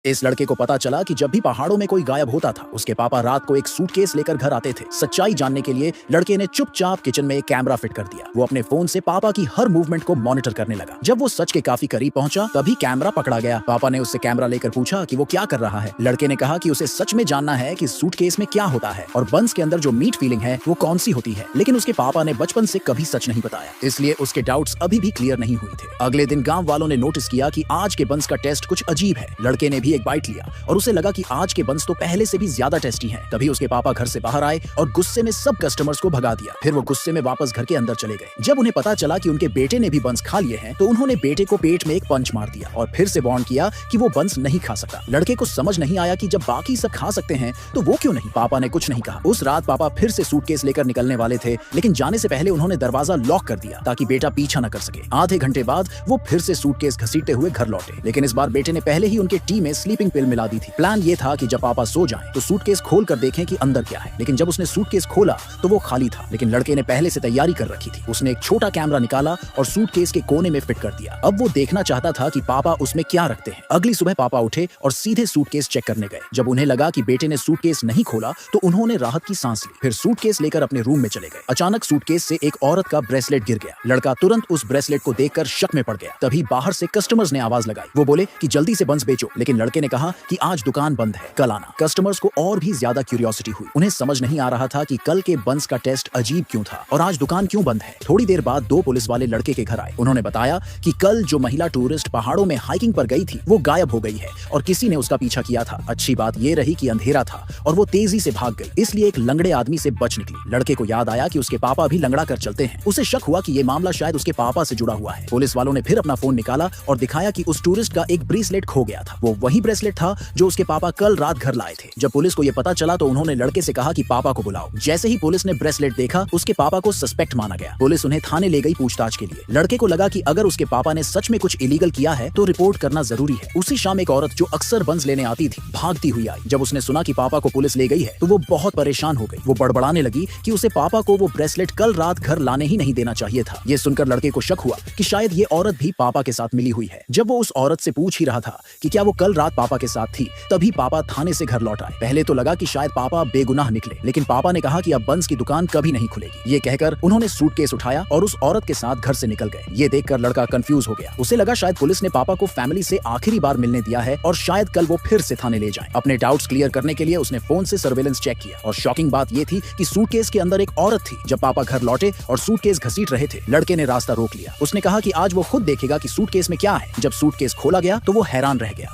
इस लड़के को पता चला कि जब भी पहाड़ों में कोई गायब होता था, उसके पापा रात को एक सूटकेस लेकर घर आते थे। सच्चाई जानने के लिए लड़के ने चुपचाप किचन में एक कैमरा फिट कर दिया। वो अपने फोन से पापा की हर मूवमेंट को मॉनिटर करने लगा। जब वो सच के काफी करीब पहुंचा, तभी कैमरा पकड़ा गया। पापा ने उससे कैमरा लेकर पूछा कि वो क्या कर रहा है। लड़के ने कहा कि उसे सच में जानना है कि सूटकेस में क्या होता है और बंस के अंदर जो मीट फीलिंग है वो कौन सी होती है। लेकिन उसके पापा ने बचपन से कभी सच नहीं बताया, इसलिए उसके डाउट्स अभी भी क्लियर नहीं हुए थे। अगले दिन गांव वालों ने नोटिस किया कि आज के बंस का टेस्ट कुछ अजीब है। लड़के ने भी एक बाइट लिया और उसे लगा कि आज के बंस तो पहले से भी ज्यादा टेस्टी हैं। तभी उसके पापा घर से बाहर आए और गुस्से में सब कस्टमर्स को भगा दिया। फिर वो गुस्से में वापस घर के अंदर चले गए। जब उन्हें पता चला कि उनके बेटे ने भी बंस खा लिए हैं, तो उन्होंने बेटे को पेट में एक पंच मार दिया और फिर से वार्न किया कि वो बंस नहीं खा सकता। लड़के को समझ नहीं आया कि जब बाकी सब खा सकते हैं तो वो क्यों नहीं। पापा ने कुछ नहीं कहा। उस रात पापा फिर से सूटकेस लेकर निकलने वाले थे, लेकिन जाने से पहले उन्होंने दरवाजा लॉक कर दिया ताकि बेटा पीछा न कर सके। आधे घंटे बाद वो फिर से सूटकेस घसीटते हुए घर लौटे, लेकिन इस बार बेटे ने पहले ही उनके टी में स्लीपिंग पिल मिला दी थी। प्लान ये था कि जब पापा सो जाएं तो सूटकेस खोल कर देखें कि अंदर क्या है। लेकिन जब उसने सूटकेस खोला तो वो खाली था, लेकिन लड़के ने पहले से तैयारी कर रखी थी। उसने एक छोटा कैमरा निकाला और सूटकेस के कोने में फिट कर दिया। अब वो देखना चाहता था कि पापा उसमें क्या रखते हैं। अगली सुबह पापा उठे और सीधे सूटकेस चेक करने गए। जब उन्हें लगा कि बेटे ने सूटकेस नहीं खोला तो उन्होंने राहत की सांस ली। फिर सूटकेस लेकर अपने रूम में चले गए। अचानक सूटकेस से एक औरत का ब्रेसलेट गिर गया। लड़का तुरंत उस ब्रेसलेट को देखकर शक में पड़ गया। तभी बाहर से कस्टमर्स ने आवाज लगाई। वो बोले कि जल्दी से बंस बेचो, लेकिन लड़के ने कहा कि आज दुकान बंद है, कल आना। कस्टमर्स को और भी ज्यादा क्यूरियोसिटी हुई। उन्हें समझ नहीं आ रहा था कि कल के बंस का टेस्ट अजीब क्यों था और आज दुकान क्यों बंद है। थोड़ी देर बाद दो पुलिस वाले लड़के के घर आए। उन्होंने बताया कि कल जो महिला टूरिस्ट पहाड़ों में हाइकिंग पर गई थी वो गायब हो गई है और किसी ने उसका पीछा किया था। अच्छी बात ये रही कि अंधेरा था और वो तेजी से भाग गई, इसलिए एक लंगड़े आदमी से बच निकली। लड़के को याद आया कि उसके पापा भी लंगड़ा कर चलते हैं। उसे शक हुआ कि ये मामला शायद उसके पापा से जुड़ा हुआ है। पुलिस वालों ने फिर अपना फोन निकाला और दिखाया कि उस टूरिस्ट का एक ब्रेसलेट खो गया था। वो वही ब्रेसलेट था जो उसके पापा कल रात घर लाए थे। जब पुलिस को ये पता चला तो उन्होंने लड़के से कहा कि पापा को बुलाओ। जैसे ही पुलिस ने ब्रेसलेट देखा, उसके पापा को सस्पेक्ट माना गया। पुलिस उन्हें थाने ले गई पूछताछ के लिए। लड़के को लगा कि अगर उसके पापा ने सच में कुछ इलीगल किया है तो रिपोर्ट करना जरूरी है। उसी शाम एक औरत जो अक्सर बंस लेने आती थी भागती हुई आई। जब उसने सुना कि पापा को पुलिस ले गई है तो वो बहुत परेशान हो गई। वो बड़बड़ाने लगी कि उसे पापा को वो ब्रेसलेट कल रात घर लाने ही नहीं देना चाहिए था। ये सुनकर लड़के को शक हुआ कि शायद ये औरत भी पापा के साथ मिली हुई है। जब वो उस औरत से पूछ ही रहा था कि क्या वो कल रात पापा के साथ थी, तभी पापा थाने से घर लौट आए। पहले तो लगा कि शायद पापा बेगुनाह निकले, लेकिन पापा ने कहा कि अब बंस की दुकान कभी नहीं खुलेगी। ये कहकर उन्होंने सूटकेस उठाया और उस औरत के साथ घर से निकल गए। ये देखकर लड़का कंफ्यूज हो गया। उसे लगा शायद पुलिस ने पापा को फैमिली से आखिरी बार मिलने दिया है और शायद कल वो फिर से थाने ले जाएं। अपने डाउट्स क्लियर करने के लिए उसने फोन से सर्वेलेंस चेक किया और शॉकिंग बात ये थी कि सूटकेस के अंदर एक औरत थी। जब पापा घर लौटे और सूटकेस घसीट रहे थे, लड़के ने रास्ता रोक लिया। उसने कहा कि आज वो खुद देखेगा कि सूटकेस में क्या है। जब सूटकेस खोला गया तो वो हैरान रह गया।